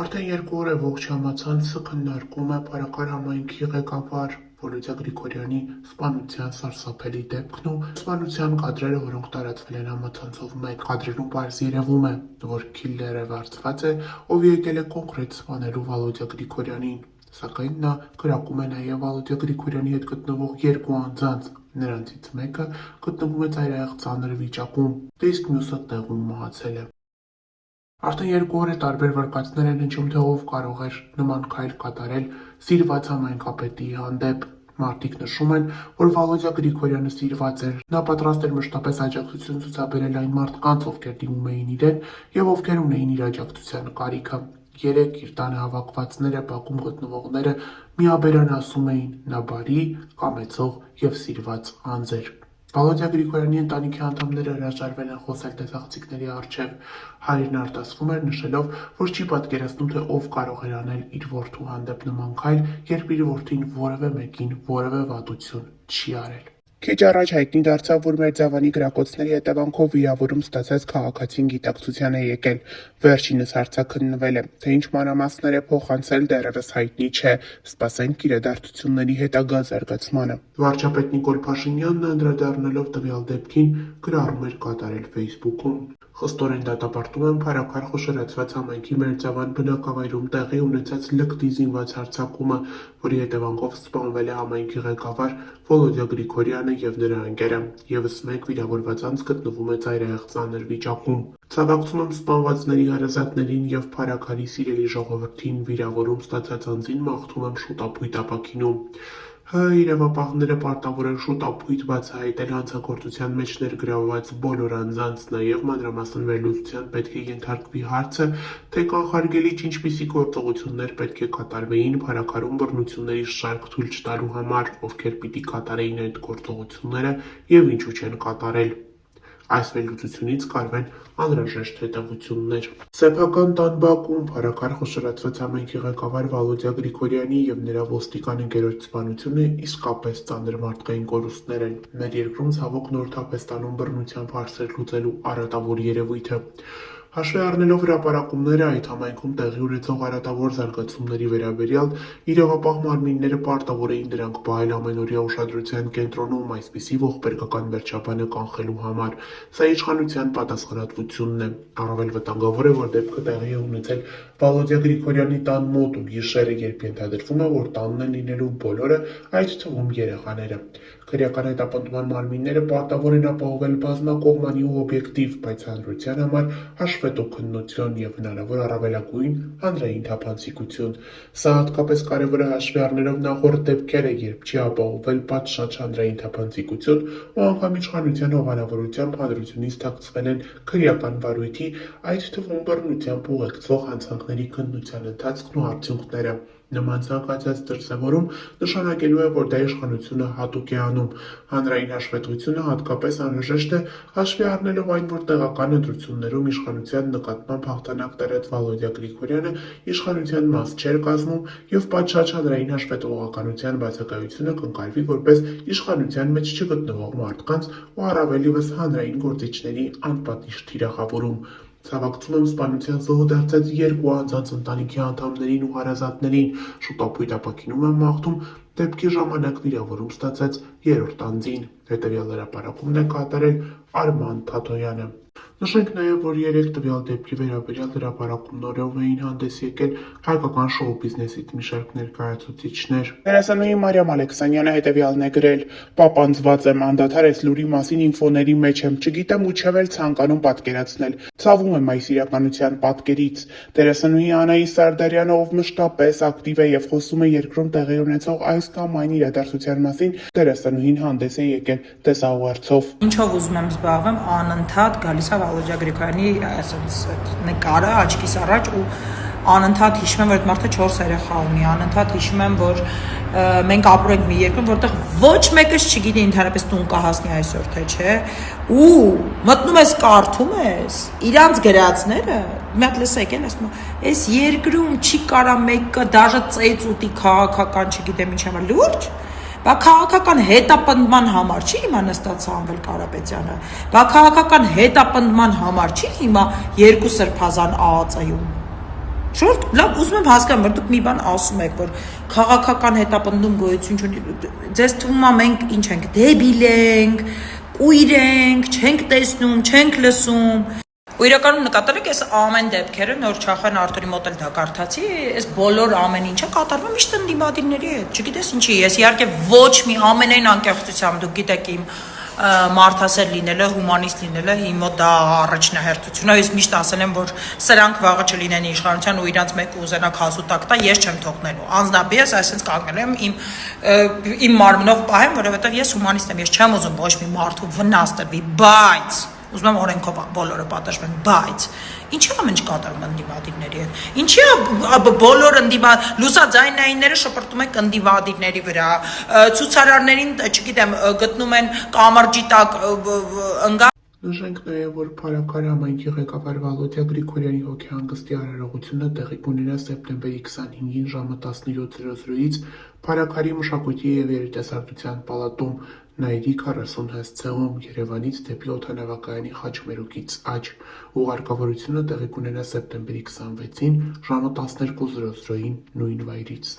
Արդեն 2 օր է ողջ համացանցը քննարկում է Փարաքար համայնքի ղեկավար Վոլոդյա Գրիգորյանի սպանության սարսափելի դեպքն ու սպանության կադրերը, որոնք տարածվել են համացանցով մեկ կադրերում պարզ երևում է, որ քիլլերը վարձված է, ով եկել է կոնկրետ սպանելու Վոլոդյա Գրիգորյանին, սակայն նա կրակում է նաև Վոլոդյա Գրիգորյանի հետ գտնվող 2 անձանց, նրանցից մեկը գտնվում է ծայրահեղ ծանր վիճակում, իսկ մյուսը տեղում մահացել է։ Արդեն 2 օր է տարբեր վարկածներ են հնչում, թե ով կարող էր նման քայլ կատարել սիրված համայնքապետի հանդեպ։ Մարդիկ նշում են, որ Վոլոդյա Գրիգորյանը սիրված էր, նա պատրաստ էր մշտապես աջակցություն ցուցաբերել այն մարդկանց, ովքեր դիմում էին իրեն եւ ովքեր ունեին իր աջակցության կարիքը։ Երեք իր տանը հավաքվածները, բակում գտնվողները միաբերան ասում էին՝ նա բարի, կամեցող եւ սիրված անձ էր։ Վոլոդյա Գրիգորյանի ընտանիքի անդամները հրաժարվել են խոսել տեսախցիկների առջև։ Հայրն արտասվում էր, նշելով, որ չի պատկերացնում, թե ով կարող էր անել իր որդու հանդեպ նման քայլ, երբ իր որդին որևէ մեկին որևէ վատություն չի արել։ Քիչ առաջ հայտնի դարձավ, որ Մերձավանի գրակոծների հետևանքով վիրավորում ստացած քաղաքացին գիտակցության է եկել։ Վերջինս հարցաքննվել է, թե ինչ մանրամասներ է փոխանցել, դեռևս հայտնի չէ։ Սպասենք իրադարձությունների հետագա զարգացմանը։ Վարչապետ Նիկոլ Փաշինյանն անդրադառնալով տվյալ դեպքին գրառում էր կատարել Facebook-ում։ Խստորեն դատապարտում են Փարաքար խոշորացված համայնքի Մերձավան բնակավայրում տեղի ունեցած լկտի զինված հարձակումը, որի հետևանքով սպանվել է համայնքի ղեկավար Վոլոդյա Գրիգորյանը եւ նրա ընկերը։ Եվս մեկ վիրավորված անձ գտնվում է ծայրահեղ ծանր վիճակում։ Ցավակցում եմ սպանվածների հարազատներին եւ Փարաքարի սիրելի ժողովրդին, վիրավորում ստացած անձին մաղթում եմ շուտապույտ ապաքինում։ Իրավապահները պարտավոր են շուտապույտ բացահայտել հանցագործության մեջ ներգրավված բոլոր անձանց, նաև մանրամասն վերլուծության պետք է ենթարկվի հարցը, թե կանխարգելիչ ինչպիսի գործողություններ պետք է կատարվեին Փարաքարում բռնությունների շարք թույլ չտալու համար, ովքեր պիտի կատարեին այդ գործողությունները եւ ինչու չեն կատարել։ Այս վերլուծությունից կարվեն անհրաժեշտ հետևություններ։ Սեփական տան բակում Փարաքար խոշորացված համայնքի ղեկավար Վոլոդյա Գրիգորյանի եւ նրա ոստիկան ընկերոջ սպանությունը իսկապես ծանր մարդկային կորուստներ են։ Մեր երկրում ցավոք նորթափ է ստանում բռնության հարցեր լուծելու արատավոր երևույթը։ Հաշվի առնելով հրապարակումները այդ համայնքում տեղի ունեցող արատավոր զարգացումների վերաբերյալ, իրավապահ մարմինները պարտավոր էին դրանք պահել ամենօրյա ուշադրության կենտրոնում, այսպիսի ողբերգական վերջաբանը կանխելու համար։ Սա իշխանության պատասխանատվությունն է։ Առավել վտանգավոր է, որ դեպքը տեղի է ունեցել Վոլոդյա Գրիգորյանի տան մոտ ու գիշերը, երբ ենթադրվում է, որ տանն են լինելու բոլորը, այդ թվում երեխաները։ Քրեական հետապնդման մարմինները պարտավոր են ապահովել բազմակողմանի ու օբյեկտիվ, բայց հանրության համար հաշվետու քննություն եւ հնարավոր առավելագույն հանրային թափանցիկություն։ Սա հատկապես կարևոր է հաշվի առնելով նախորդ դեպքերը, երբ չի ապահովել պատշաճ հանրային թափանցիկություն ու անգամ իշխանության հովանավորությամբ հանրությունից թաքցվել են քրեական վարույթի, այդ թվում բռնությամբ ուղեկցող հանցանքների քննության ընթացքն ու արդյունքները։ Նման ցանկացած դրսևորում նշանակելու է, որ դա իշխանությունը հատուկ է անում։ Հանրային հաշվետվությունը հատկապես անհրաժեշտ է հաշվի առնելով այն, որ տեղական ընտրություններում իշխանության նկատմամբ հաղթանակ տարած Վոլոդյա Գրիգորյանը իշխանության մաս չէր կազմում եւ պատշաճ հանրային հաշվետվողականության բացակայությունը կընկալվի որպես իշխանության մեջ չգտնվող մարդկանց ու առավել ևս հանրային գործիչների անպատիժ թիրախավորում։ Ցավակցում եմ սպանության զոհ դարձած 2 անձանց ընտանիքի անդամներին ու հարազատներին, շուտապույտ ապաքինում եմ մաղթում դեպքի ժամանակ վիրավորում ստացած 3-րդ անձին։ Հետևյալ հրապարակումն է կատարել Արման Թաթոյանը։ Նշենք նաև, որ 3 տվյալ դեպքի վերաբերյալ հրապարակումներով էին հանդես եկել հայկական շոու բիզնեսից մի շարք ներկայացուցիչներ։ Դերասանուհի Մարիամ Ալեքսանյանը հետևյալն է գրել. «Պապանձված եմ, անդադար այս լուրի մասին ինֆոների մեջ եմ, չգիտեմ ու չեմ էլ ցանկանում պատկերացնել։ Ցավում եմ այս իրականության պատկերից»։ Դերասանուհի Անահիս Սարդարյանը, ով մշտապես ակտիվ է եւ խոսում է երկրում տեղի ունեցող այս կամ այն իրադարձության մասին, դերասանուհին հանդես է եկել տեսաուղերձով։ Ինչով ուզում եմ զբաղվեմ, անընդհատ գալիս է Վոլոդյա Գրիգորյանի այսպես նկարը աչքիս առաջ ու անընդհատ հիշում եմ, որ այդ մարդը 4 երեխա ունի, անընդհատ հիշում եմ, որ մենք ապրում ենք մի երկրում, որտեղ ոչ մեկս չգիտի ընդհանրապես տուն կհասնի այսօր թե չէ, ու մտնում ես կարդում ես իրանց գրածները, մի հատ լսեք են ասում, այս երկրում չի կարա մեկը դաժե ծեծ ուտի քաղաքական, չգիտեմ ինչ համար լուրջ։ Բա քաղաքական հետապնդման համար չի հիմա նստած Սամվել Կարապետյանը, բա քաղաքական հետապնդման համար չի հիմա 2 սրբազան ԱԱԾ-ում։ Շորտ, լավ, ուզում եմ հասկանամ, որ դուք մի բան ասում եք, որ քաղաքական հետապնդում գոյություն չունի։ Ձեզ թվում է մենք ինչ ենք, դեբիլ ենք, կույր ենք, չենք տեսնում, չենք լսում։ Ու իրականում նկատել եք այս ամեն դեպքերը, նոր Չախան Արտուրի մոտ էլ դա կարդացի, այս բոլոր ամեն ինչը կատարվում է միշտ ընդդիմադիրների հետ։ Չգիտես ինչի, ես իհարկե ոչ մի ամենայն անկեղծությամբ, դուք գիտեք իմ մարդասեր լինելը, հումանիստ լինելը, իմ մոտ դա առաջնահերթություն է, ես միշտ ասել եմ, որ սրանք վաղը չլինեն իշխանության ու իրանց մեկ ուզենակ հասուտակ տա, ես չեմ թողնելու։ Անձնապես այսպես կանգնել եմ իմ մարմնով պահեմ, որովհետև ես հումանիստ եմ, ես չեմ ուզում ոչ մի մարդու վնաս տրվի, բայց ուզում եմ օրենքով բոլորը պատժվեն, բայց ինչի՞ ամեն ինչ կատարում ընդդիմադիրների հետ։ Ինչի՞ բոլոր լուսաձայնայինները շպրտում են ընդդիմադիրների վրա, ցուցարարներին, չգիտեմ, գտնում են կամրջի տակ ընկա։ Նշենք նաև, որ Փարաքար համայնքի ղեկավար Վալոդյա Գրիգորյանի հոգեհանգստի արարողությունը տեղի կունենա սեպտեմբերի 25-ին ժամը 17:00-ից Փարաքարի մշակույթի և երիտասարդության պալատում Նայիրի 40 հասցեում Երևանից դեպի օդանավակայանի խաչմերուկից աջ ուղարկավորությունը տեղի կունենա սեպտեմբերի 26-ին ժամը 12:00-ին նույն վայրից։